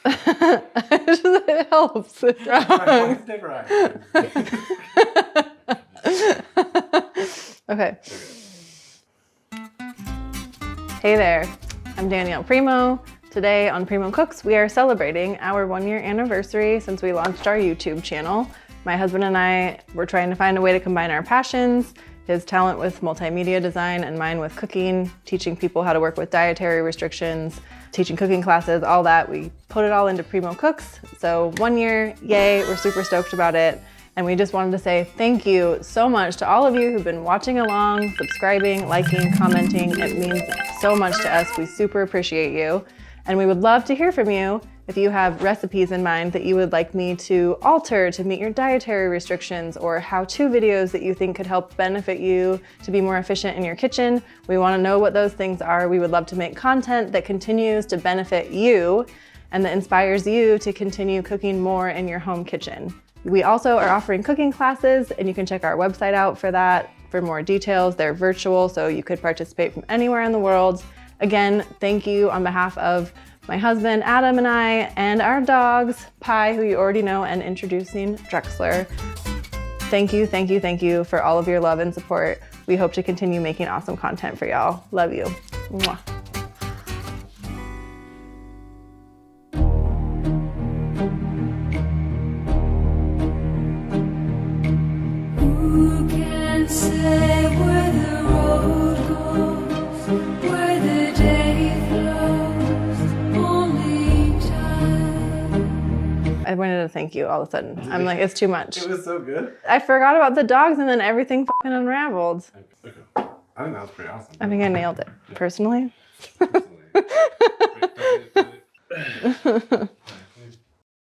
It helps. Okay. Hey there, I'm Danielle Premo. Today on Premo Cooks, we are celebrating our 1-year anniversary since we launched our YouTube channel. My husband and I were trying to find a way to combine our passions, his talent with multimedia design and mine with cooking, teaching people how to work with dietary restrictions, teaching cooking classes, all that. We put it all into Premo Cooks. So 1 year, yay, we're super stoked about it. And we just wanted to say thank you so much to all of you who've been watching along, subscribing, liking, commenting. It means so much to us. We super appreciate you. And we would love to hear from you if you have recipes in mind that you would like me to alter to meet your dietary restrictions, or how-to videos that you think could help benefit you to be more efficient in your kitchen. We want to know what those things are. We would love to make content that continues to benefit you and that inspires you to continue cooking more in your home kitchen. We also are offering cooking classes, and you can check our website out for that for more details. They're virtual, so you could participate from anywhere in the world. Again, thank you on behalf of my husband, Adam, and I, and our dogs, Pi, who you already know, and introducing Drexler. Thank you, thank you, thank you for all of your love and support. We hope to continue making awesome content for y'all. Love you. Mwah. Who can say where the road goes, where the day flows, only time. I wanted to thank you all of a sudden. I'm like, it's too much. It was so good. I forgot about the dogs, and then everything fucking unraveled. Okay. I think that was pretty awesome. I think I nailed it, personally. Personally. Wait,